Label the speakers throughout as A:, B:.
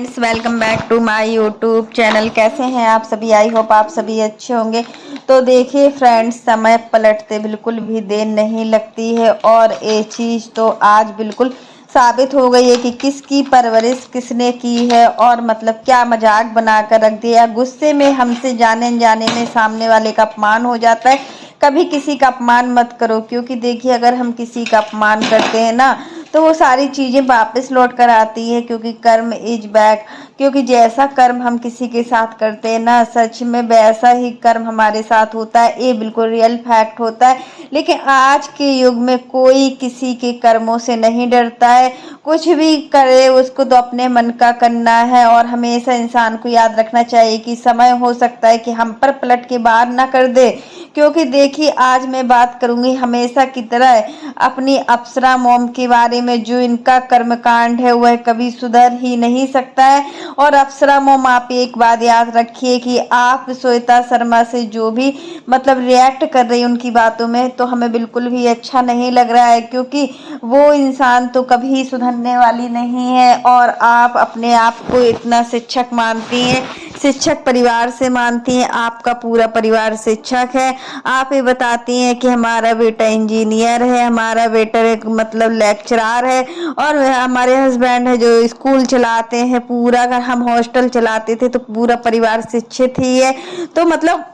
A: Friends, welcome back to my YouTube channel. कैसे हैं आप सभी? आई होप आप सभी अच्छे होंगे। तो देखिए फ्रेंड्स, समय पलटते बिल्कुल भी देर नहीं लगती है और ये चीज़ तो आज बिल्कुल साबित हो गई है कि किसकी परवरिश किसने की है और मतलब क्या मजाक बनाकर रख दिया। गुस्से में हमसे जाने अनजाने में सामने वाले का अपमान हो जाता है। कभी किसी का अपमान मत करो, क्योंकि देखिए अगर हम किसी का अपमान करते हैं ना तो वो सारी चीज़ें वापस लौट कर आती है, क्योंकि कर्म इज बैक। क्योंकि जैसा कर्म हम किसी के साथ करते हैं ना, सच में वैसा ही कर्म हमारे साथ होता है। ये बिल्कुल रियल फैक्ट होता है। लेकिन आज के युग में कोई किसी के कर्मों से नहीं डरता है। कुछ भी करे उसको तो अपने मन का करना है। और हमेशा इंसान को याद रखना चाहिए कि समय हो सकता है कि हम पर पलट के बाहर ना कर दे। क्योंकि देखिए आज मैं बात करूंगी हमेशा की तरह अपनी अप्सरा मॉम के बारे में। जो इनका कर्मकांड है वह कभी सुधर ही नहीं सकता है। और अप्सरा मॉम, आप एक बात याद रखिए कि आप श्वेता शर्मा से जो भी मतलब रिएक्ट कर रही उनकी बातों में, तो हमें बिल्कुल भी अच्छा नहीं लग रहा है। क्योंकि वो इंसान तो कभी सुधरने वाली नहीं है। और आप अपने आप को इतना शिक्षक मानती हैं, शिक्षक परिवार से मानती हैं, आपका पूरा परिवार शिक्षक है। आप ये बताती हैं कि हमारा बेटा इंजीनियर है, हमारा बेटा एक मतलब लेक्चरर है, और हमारे हस्बैंड है जो स्कूल चलाते हैं। पूरा अगर हम हॉस्टल चलाते थे तो पूरा परिवार शिक्षित ही है। तो मतलब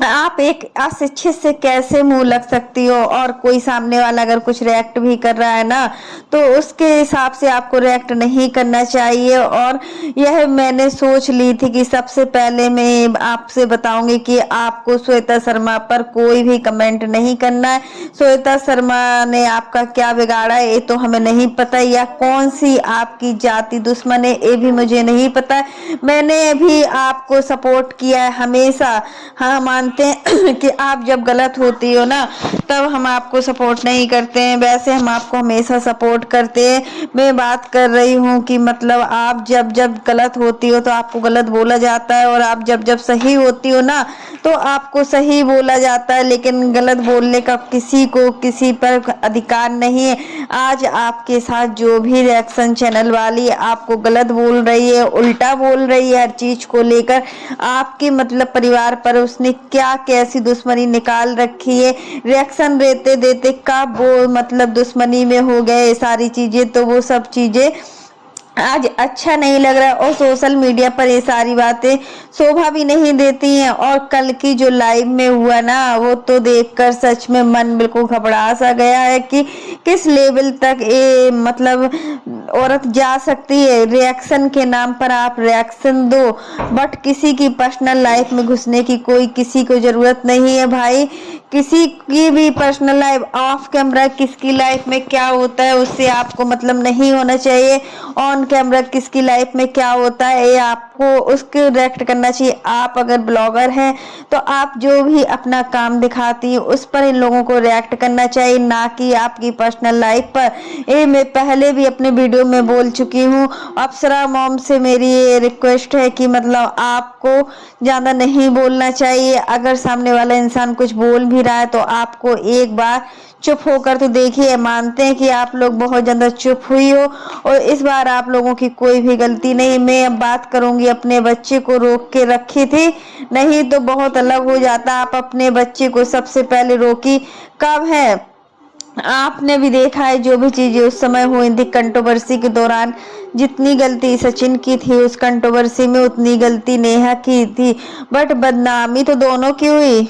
A: आप एक अशिक्षित से कैसे मुंह लग सकती हो? और कोई सामने वाला अगर कुछ रिएक्ट भी कर रहा है ना, तो उसके हिसाब से आपको रिएक्ट नहीं करना चाहिए। और यह मैंने सोच ली थी कि सबसे पहले मैं आपसे बताऊंगी कि आपको श्वेता शर्मा पर कोई भी कमेंट नहीं करना है। श्वेता शर्मा ने आपका क्या बिगाड़ा है ये तो हमें नहीं पता, या कौन सी आपकी जाति दुश्मन है ये भी मुझे नहीं पता। मैंने भी आपको सपोर्ट किया है हमेशा। हाँ, मानते हैं कि आप जब गलत होती हो ना तब हम आपको सपोर्ट नहीं करते हैं, वैसे हम आपको हमेशा सपोर्ट करते हैं। मैं बात कर रही हूँ कि मतलब आप जब जब गलत होती हो तो आपको गलत बोला जाता है, और आप जब जब सही होती हो ना तो आपको सही बोला जाता है। लेकिन गलत बोलने का किसी को किसी पर अधिकार नहीं है। आज आपके साथ जो भी रिएक्शन चैनल वाली आपको गलत बोल रही है, उल्टा बोल रही है हर चीज को लेकर, आपके मतलब परिवार पर उसने क्या कैसी दुश्मनी निकाल रखी है। रिएक्शन देते देते कब वो मतलब दुश्मनी में हो गए सारी चीजें, तो वो सब चीजें आज अच्छा नहीं लग रहा है। और सोशल मीडिया पर ये सारी बातें शोभा भी नहीं देती हैं। और कल की जो लाइव में हुआ ना, वो तो देखकर सच में मन बिल्कुल घबरा सा गया है कि किस लेवल तक ये मतलब औरत जा सकती है। रिएक्शन के नाम पर आप रिएक्शन दो, बट किसी की पर्सनल लाइफ में घुसने की कोई किसी को जरूरत नहीं है भाई। किसी की भी पर्सनल लाइफ ऑफ कैमरा किसकी लाइफ में क्या होता है उससे आपको मतलब नहीं होना चाहिए। ऑन कैमरा किसकी लाइफ में क्या होता है ये आपको उसके रिएक्ट करना चाहिए। आप अगर ब्लॉगर हैं तो आप जो भी अपना काम दिखाती है उस पर इन लोगों को रिएक्ट करना चाहिए, ना कि आपकी पर्सनल लाइफ पर। ये मैं पहले भी अपने वीडियो में बोल चुकी हूँ। अप्सरा मॉम से मेरी ये रिक्वेस्ट है कि मतलब आपको ज़्यादा नहीं बोलना चाहिए। अगर सामने वाला इंसान कुछ बोल भी रहा है तो आपको एक बार चुप होकर तो देखिए। मानते हैं कि आप लोग बहुत ज़्यादा चुप हुई हो, और इस बार आप लोगों की कोई भी गलती नहीं। मैं अब बात करूंगी, अपने बच्चे को रोक के रखी थी, नहीं तो बहुत अलग हो जाता। आप अपने बच्चे को सबसे पहले रोकी कब है? आपने भी देखा है जो भी चीजें उस समय हुई थी कंट्रोवर्सी के दौरान। जितनी गलती सचिन की थी उस कंट्रोवर्सी में, उतनी गलती नेहा की थी। बट बदनामी तो दोनों की हुई।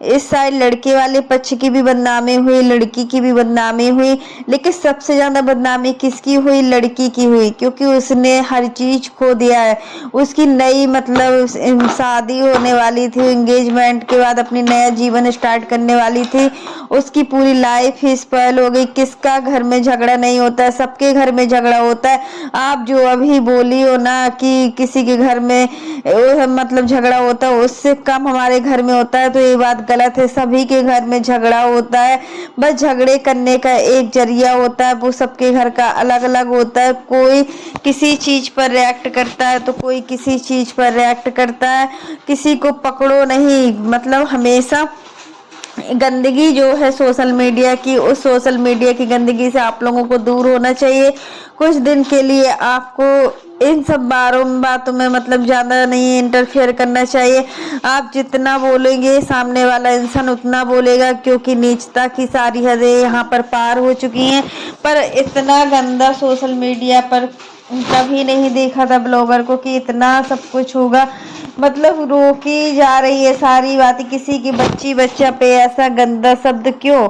A: इस साइड लड़के वाले पक्ष की भी बदनामी हुई, लड़की की भी बदनामी हुई। लेकिन सबसे ज्यादा बदनामी किसकी हुई? लड़की की हुई, क्योंकि उसने हर चीज खो दिया है। उसकी नई मतलब शादी होने वाली थी, एंगेजमेंट के बाद अपनी नया जीवन स्टार्ट करने वाली थी, उसकी पूरी लाइफ ही स्पॉइल हो गई। किसका घर में झगड़ा नहीं होता है? सबके घर में झगड़ा होता है। आप जो अभी बोली हो ना कि किसी के घर में मतलब झगड़ा होता है, उससे कम हमारे घर में होता है, तो ये बात गलत है। सभी के घर में झगड़ा होता है, बस झगड़े करने का एक जरिया होता है, वो सबके घर का अलग अलग होता है। कोई किसी चीज पर रिएक्ट करता है तो कोई किसी चीज पर रिएक्ट करता है। किसी को पकड़ो नहीं, मतलब हमेशा गंदगी जो है सोशल मीडिया की, उस सोशल मीडिया की गंदगी से आप लोगों को दूर होना चाहिए। कुछ दिन के लिए आपको इन सब बातों में मतलब ज़्यादा नहीं इंटरफेयर करना चाहिए। आप जितना बोलेंगे सामने वाला इंसान उतना बोलेगा, क्योंकि नीचता की सारी हदें यहाँ पर पार हो चुकी हैं। पर इतना गंदा सोशल मीडिया पर कभी नहीं देखा था ब्लॉगर को कि इतना सब कुछ होगा। मतलब रोकी जा रही है सारी बातें, किसी की बच्चा पे ऐसा गंदा शब्द क्यों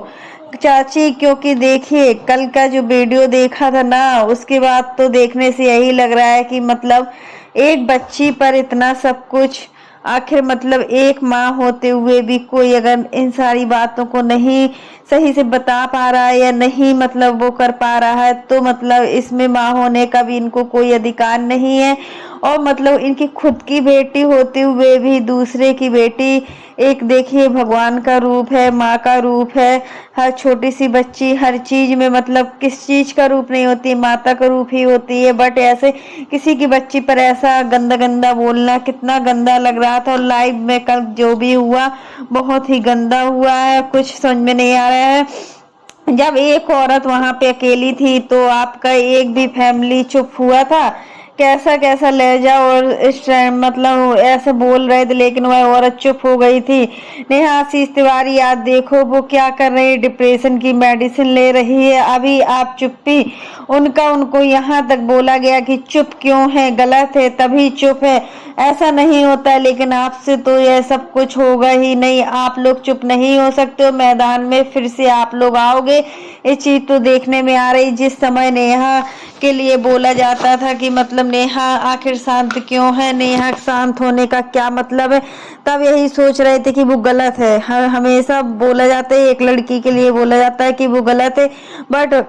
A: चाची? क्योंकि देखिए कल का जो वीडियो देखा था ना, उसके बाद तो देखने से यही लग रहा है कि मतलब एक बच्ची पर इतना सब कुछ, आखिर मतलब एक माँ होते हुए भी कोई अगर इन सारी बातों को नहीं सही से बता पा रहा है या नहीं मतलब वो कर पा रहा है, तो मतलब इसमें माँ होने का भी इनको कोई अधिकार नहीं है। और मतलब इनकी खुद की बेटी होते हुए भी दूसरे की बेटी, एक देखिए भगवान का रूप है, माँ का रूप है। हर छोटी सी बच्ची हर चीज में मतलब किस चीज का रूप नहीं होती, माता का रूप ही होती है। बट ऐसे किसी की बच्ची पर ऐसा गंदा गंदा बोलना कितना गंदा लग रहा था। और लाइव में कल जो भी हुआ बहुत ही गंदा हुआ है, कुछ समझ में नहीं आ रहा है। जब एक औरत वहां पे अकेली थी तो आपका एक भी फैमिली चुप हुआ था? कैसा कैसा लहजा और इस टाइम मतलब ऐसे बोल रहे थे, लेकिन वह औरत चुप हो गई थी। नेहा आशीष तिवारी आज देखो वो क्या कर रही है, डिप्रेशन की मेडिसिन ले रही है। अभी आप चुप्पी उनको यहाँ तक बोला गया कि चुप क्यों है, गलत है तभी चुप है, ऐसा नहीं होता है। लेकिन आपसे तो यह सब कुछ होगा ही नहीं, आप लोग चुप नहीं हो सकते हो। मैदान में फिर से आप लोग आओगे, ये चीज तो देखने में आ रही। जिस समय नेहा के लिए बोला जाता था कि मतलब नेहा आखिर शांत क्यों है, नेहा शांत होने का क्या मतलब है, तब यही सोच रहे थे कि वो गलत है। हमेशा बोला जाता है, एक लड़की के लिए बोला जाता है कि वो गलत है, बट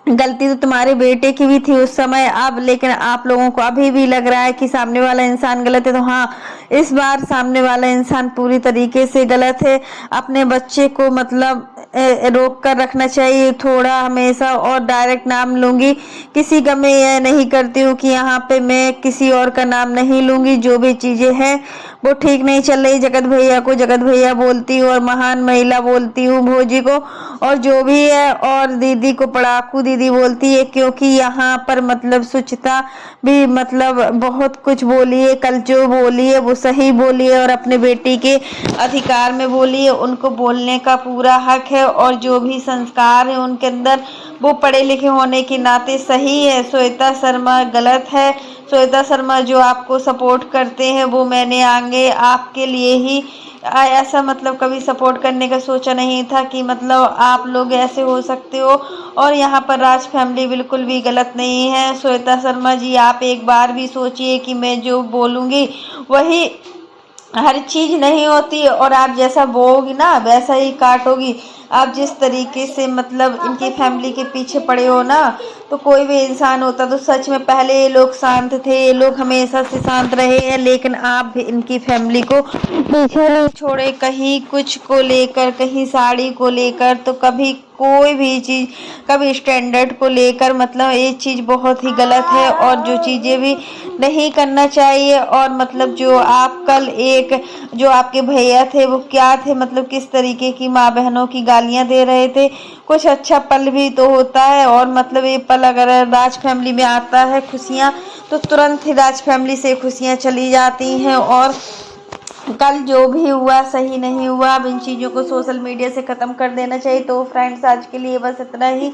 A: गलती तो तुम्हारे बेटे की भी थी उस समय। अब लेकिन आप लोगों को अभी भी लग रहा है कि सामने वाला इंसान गलत है, तो हाँ इस बार सामने वाला इंसान पूरी तरीके से गलत है। अपने बच्चे को मतलब रोक कर रखना चाहिए थोड़ा हमेशा। और डायरेक्ट नाम लूंगी, किसी का मैं यह नहीं करती हूँ कि यहाँ पे मैं किसी और का नाम नहीं लूंगी। जो भी चीजें हैं वो ठीक नहीं चल रही, जगत भैया को जगत भैया बोलती हूँ और महान महिला बोलती हूँ भोजी को, और जो भी है, और दीदी को पड़ाकू दीदी बोलती है, क्योंकि यहाँ पर मतलब सुचिता भी मतलब बहुत कुछ बोली है। कल जो बोली है वो सही बोली है और अपने बेटी के अधिकार में बोली है, उनको बोलने का पूरा हक है। और जो भी संस्कार है उनके अंदर, वो पढ़े लिखे होने के नाते सही है। श्वेता शर्मा गलत है। श्वेता शर्मा जो आपको सपोर्ट करते हैं वो मैंने आगे आपके लिए ही ऐसा मतलब कभी सपोर्ट करने का सोचा नहीं था कि मतलब आप लोग ऐसे हो सकते हो। और यहाँ पर राज फैमिली बिल्कुल भी गलत नहीं है। श्वेता शर्मा जी आप एक बार भी सोचिए कि मैं जो बोलूँगी वही हर चीज नहीं होती, और आप जैसा बोओगी ना वैसा ही काटोगी। आप जिस तरीके से मतलब इनकी फैमिली के पीछे पड़े हो ना, तो कोई भी इंसान होता तो सच में पहले ये लोग शांत थे, ये लोग हमेशा से शांत रहे हैं। लेकिन आप भी इनकी फैमिली को पीछे नहीं छोड़े, कहीं कुछ को लेकर, कहीं साड़ी को लेकर, तो कभी कोई भी चीज, कभी स्टैंडर्ड को लेकर, मतलब ये चीज बहुत ही गलत है और जो चीजें भी नहीं करना चाहिए। और मतलब जो आप कल एक जो आपके भैया थे वो क्या थे, मतलब किस तरीके की माँ बहनों की गालियां दे रहे थे। कुछ अच्छा पल भी तो होता है, और मतलब ये पल अगर राज फैमिली में आता है खुशियां, तो तुरंत ही राज फैमिली से खुशियां चली जाती हैं। और कल जो भी हुआ सही नहीं हुआ, अब इन चीज़ों को सोशल मीडिया से ख़त्म कर देना चाहिए। तो फ्रेंड्स आज के लिए बस इतना ही।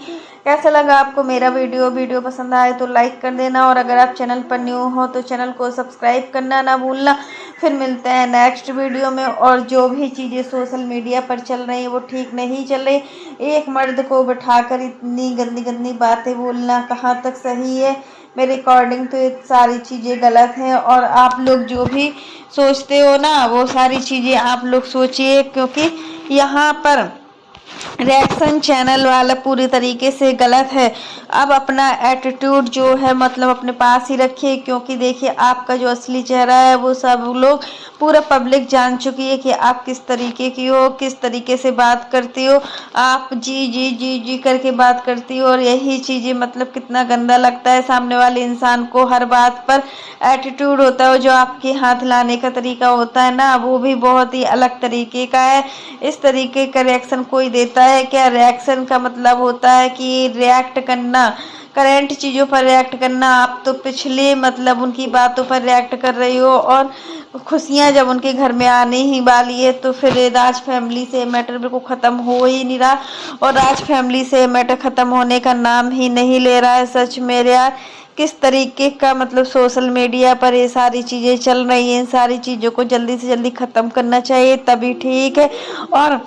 A: कैसा लगा आपको मेरा वीडियो पसंद आए तो लाइक कर देना, और अगर आप चैनल पर न्यू हो तो चैनल को सब्सक्राइब करना ना भूलना। फिर मिलते हैं नेक्स्ट वीडियो में। और जो भी चीज़ें सोशल मीडिया पर चल रही हैं वो ठीक नहीं चल रही। एक मर्द को बिठाकर इतनी गंदी गंदी बातें बोलना कहाँ तक सही है? मेरे अकॉर्डिंग तो ये सारी चीज़ें गलत हैं। और आप लोग जो भी सोचते हो ना वो सारी चीज़ें आप लोग सोचिए, क्योंकि यहाँ पर रिएक्शन चैनल वाला पूरी तरीके से गलत है। अब अपना एटीट्यूड जो है मतलब अपने पास ही रखिए, क्योंकि देखिए आपका जो असली चेहरा है वो सब लोग पूरा पब्लिक जान चुकी है कि आप किस तरीके की हो, किस तरीके से बात करती हो। आप जी जी जी जी करके बात करती हो और यही चीज़ें मतलब कितना गंदा लगता है। सामने वाले इंसान को हर बात पर एटीट्यूड होता है, जो आपके हाथ लाने का तरीका होता है ना वो भी बहुत ही अलग तरीके का है। इस तरीके का रिएक्शन कोई देता है क्या? रिएक्शन का मतलब होता है कि रिएक्ट करना, करंट चीज़ों पर रिएक्ट करना। आप तो पिछले मतलब उनकी बातों पर रिएक्ट कर रही हो, और खुशियां जब उनके घर में आने ही वाली है तो फिर राज फैमिली से मैटर बिल्कुल ख़त्म हो ही नहीं रहा, और राज फैमिली से मैटर ख़त्म होने का नाम ही नहीं ले रहा है। सच में यार किस तरीके का मतलब सोशल मीडिया पर ये सारी चीज़ें चल रही हैं, इन सारी चीज़ों को जल्दी से जल्दी ख़त्म करना चाहिए, तभी ठीक है। और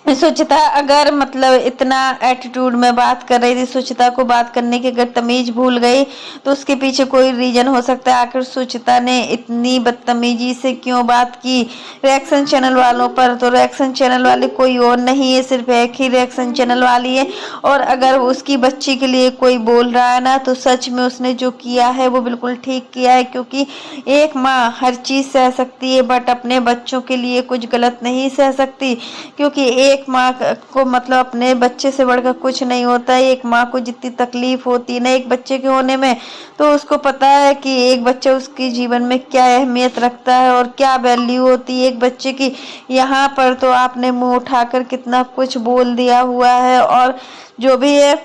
A: स्वच्छता अगर मतलब इतना एटीट्यूड में बात कर रही थी, स्वच्छता को बात करने की अगर तमीज भूल गई तो उसके पीछे कोई रीजन हो सकता है। आखिर स्वच्छता ने इतनी बदतमीजी से क्यों बात की रिएक्शन चैनल वालों पर? तो रिएक्शन चैनल वाले कोई और नहीं है, सिर्फ एक ही रिएक्शन चैनल वाली है। और अगर उसकी बच्ची के लिए कोई बोल रहा है ना तो सच में उसने जो किया है वो बिल्कुल ठीक किया है, क्योंकि एक माँ हर चीज़ सह सकती है बट अपने बच्चों के लिए कुछ गलत नहीं सह सकती, क्योंकि एक माँ को मतलब अपने बच्चे से बढ़कर कुछ नहीं होता है। एक माँ को जितनी तकलीफ होती है ना एक बच्चे के होने में, तो उसको पता है कि एक बच्चा उसके जीवन में क्या अहमियत रखता है और क्या वैल्यू होती है एक बच्चे की। यहाँ पर तो आपने मुंह उठाकर कितना कुछ बोल दिया हुआ है, और जो भी है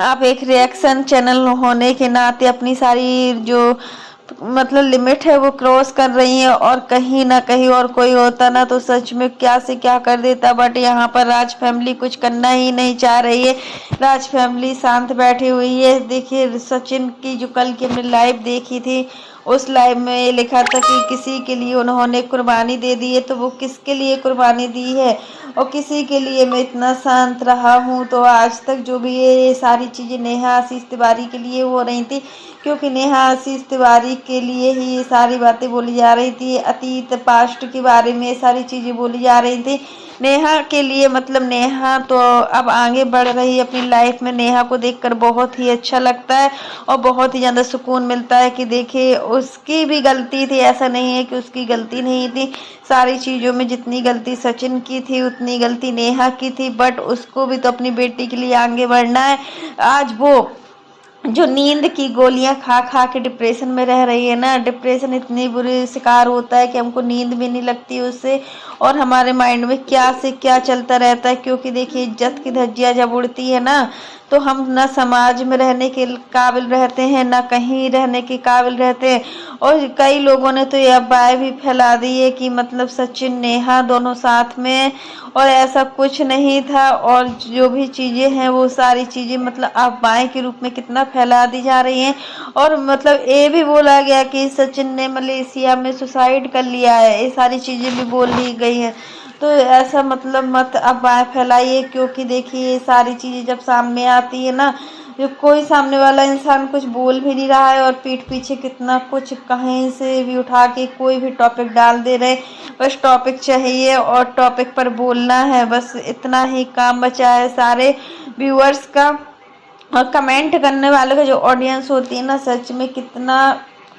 A: आप एक रिएक्शन चैनल होने के नाते अपनी सारी जो मतलब लिमिट है वो क्रॉस कर रही है, और कहीं ना कहीं और कोई होता ना तो सच में क्या से क्या कर देता। बट यहाँ पर राज फैमिली कुछ करना ही नहीं चाह रही है, राज फैमिली शांत बैठी हुई है। देखिए सचिन की जो कल की हमने लाइव देखी थी, उस लाइव में ये लिखा था कि किसी के लिए उन्होंने कुर्बानी दे दी है, तो वो किसके लिए कुर्बानी दी है? और किसी के लिए मैं इतना शांत रहा हूँ। तो आज तक जो भी ये सारी चीज़ें नेहा आशीष तिवारी के लिए हो रही थी, क्योंकि नेहा आशीष तिवारी के लिए ही ये सारी बातें बोली जा रही थी, अतीत पास्ट के बारे में ये सारी चीज़ें बोली जा रही थी नेहा के लिए। मतलब नेहा तो अब आगे बढ़ रही है अपनी लाइफ में, नेहा को देखकर बहुत ही अच्छा लगता है और बहुत ही ज़्यादा सुकून मिलता है कि देखिए उसकी भी गलती थी, ऐसा नहीं है कि उसकी गलती नहीं थी। सारी चीज़ों में जितनी गलती सचिन की थी उतनी गलती नेहा की थी, बट उसको भी तो अपनी बेटी के लिए आगे बढ़ना है। आज वो जो नींद की गोलियां खा खा के डिप्रेशन में रह रही है ना, डिप्रेशन इतनी बुरी शिकार होता है कि हमको नींद भी नहीं लगती उससे, और हमारे माइंड में क्या से क्या चलता रहता है। क्योंकि देखिए इज्जत की धज्जियां जब उड़ती है ना तो हम ना समाज में रहने के काबिल रहते हैं ना कहीं रहने के काबिल रहते हैं। और कई लोगों ने तो ये अफवाहें भी फैला दी है कि मतलब सचिन नेहा दोनों साथ में हैं, और ऐसा कुछ नहीं था। और जो भी चीज़ें हैं वो सारी चीज़ें मतलब अफवाहें के रूप में कितना फैला दी जा रही हैं। और मतलब ये भी बोला गया कि सचिन ने मलेशिया में सुसाइड कर लिया है, ये सारी चीज़ें भी बोल दी गई हैं। तो ऐसा मतलब मत अफवाह फैलाइए, क्योंकि देखिए ये सारी चीज़ें जब सामने आती है ना, जो कोई सामने वाला इंसान कुछ बोल भी नहीं रहा है और पीठ पीछे कितना कुछ कहीं से भी उठा के कोई भी टॉपिक डाल दे रहे, बस टॉपिक चाहिए और टॉपिक पर बोलना है, बस इतना ही काम बचा है सारे व्यूअर्स का। और कमेंट करने वालों का जो ऑडियंस होती है ना, सच में कितना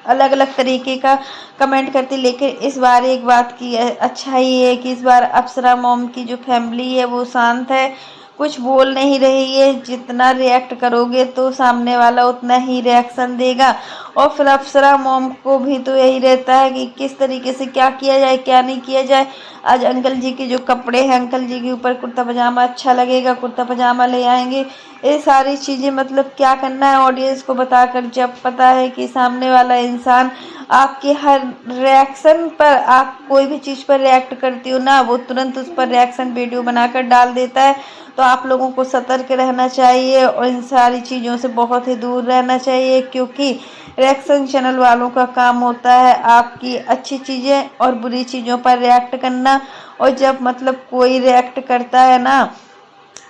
A: अलग अलग तरीके का कमेंट करती। लेकिन इस बार एक बात की अच्छा ही है कि इस बार अप्सरा मॉम की जो फैमिली है वो शांत है, कुछ बोल नहीं रही है। जितना रिएक्ट करोगे तो सामने वाला उतना ही रिएक्शन देगा, और फिर अप्सरा मॉम को भी तो यही रहता है कि किस तरीके से क्या किया जाए क्या नहीं किया जाए। आज अंकल जी के जो कपड़े हैं, अंकल जी के ऊपर कुर्ता पजामा अच्छा लगेगा, कुर्ता पजामा ले आएंगे। ये सारी चीज़ें मतलब क्या करना है ऑडियंस को बताकर, जब पता है कि सामने वाला इंसान आपके हर रिएक्शन पर, आप कोई भी चीज़ पर रिएक्ट करती हो ना वो तुरंत उस पर रिएक्शन वीडियो बनाकर डाल देता है। तो आप लोगों को सतर्क रहना चाहिए और इन सारी चीज़ों से बहुत ही दूर रहना चाहिए, क्योंकि रिएक्शन चैनल वालों का काम होता है आपकी अच्छी चीज़ें और बुरी चीज़ों पर रिएक्ट करना। और जब मतलब कोई रिएक्ट करता है ना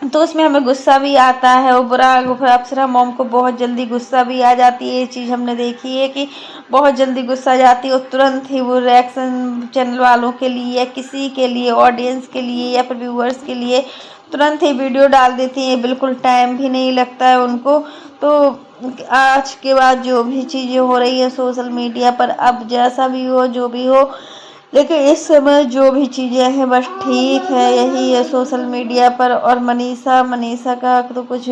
A: तो उसमें हमें गुस्सा भी आता है, और बुरा अप्सरा मॉम को बहुत जल्दी गुस्सा भी आ जाती है। ये चीज़ हमने देखी है कि बहुत जल्दी गुस्सा आ जाती है और तुरंत ही वो रिएक्शन चैनल वालों के लिए या किसी के लिए ऑडियंस के लिए या फिर व्यूअर्स के लिए तुरंत ही वीडियो डाल देती हैं, बिल्कुल टाइम भी नहीं लगता है उनको। तो आज के बाद जो भी चीज़ें हो रही है सोशल मीडिया पर, अब जैसा भी हो जो भी हो, लेकिन इस समय जो भी चीज़ें हैं बस ठीक है, यही है सोशल मीडिया पर। और मनीषा मनीषा का तो कुछ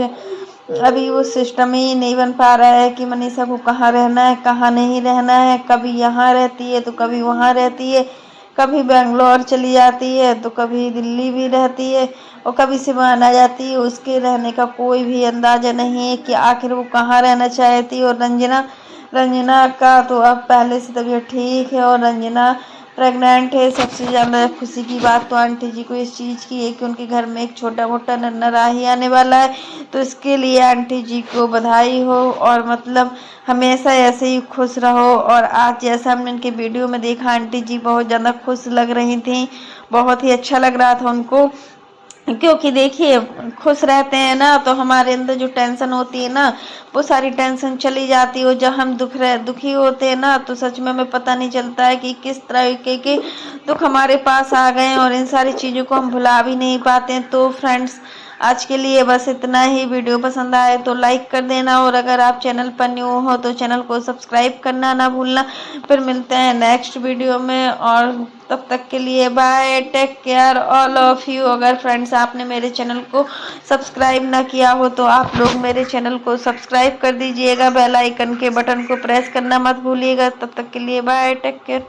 A: अभी वो सिस्टम ही नहीं बन पा रहा है कि मनीषा को कहाँ रहना है कहाँ नहीं रहना है। कभी यहाँ रहती है तो कभी वहाँ रहती है, कभी बेंगलोर चली जाती है तो कभी दिल्ली भी रहती है, और कभी सिवान आ जाती है। उसके रहने का कोई भी अंदाज़ा नहीं है कि आखिर वो कहाँ रहना चाहती है। और रंजना रंजना का तो अब पहले से तबीयत ठीक है, और रंजना प्रेग्नेंट है। सबसे ज़्यादा खुशी की बात तो आंटी जी को इस चीज़ की है कि उनके घर में एक छोटा मोटा नन्हा राही आने वाला है। तो इसके लिए आंटी जी को बधाई हो, और मतलब हमेशा ऐसे ही खुश रहो। और आज जैसा हमने उनके वीडियो में देखा, आंटी जी बहुत ज़्यादा खुश लग रही थी, बहुत ही अच्छा लग रहा था उनको। क्योंकि देखिए, खुश रहते हैं ना तो हमारे अंदर जो टेंशन होती है ना, वो सारी टेंशन चली जाती है। और जब हम दुखी होते हैं ना, तो सच में हमें पता नहीं चलता है कि किस तरीके के दुख हमारे पास आ गए हैं, और इन सारी चीज़ों को हम भुला भी नहीं पाते हैं। तो फ्रेंड्स, आज के लिए बस इतना ही। वीडियो पसंद आए तो लाइक कर देना, और अगर आप चैनल पर न्यू हो तो चैनल को सब्सक्राइब करना ना भूलना। फिर मिलते हैं नेक्स्ट वीडियो में, और तब तक के लिए bye, take care all of you. अगर फ्रेंड्स आपने मेरे चैनल को सब्सक्राइब ना किया हो तो आप लोग मेरे चैनल को सब्सक्राइब कर दीजिएगा, बेल आइकन के बटन को प्रेस करना मत भूलिएगा। तब तक के लिए बाय, टेक केयर।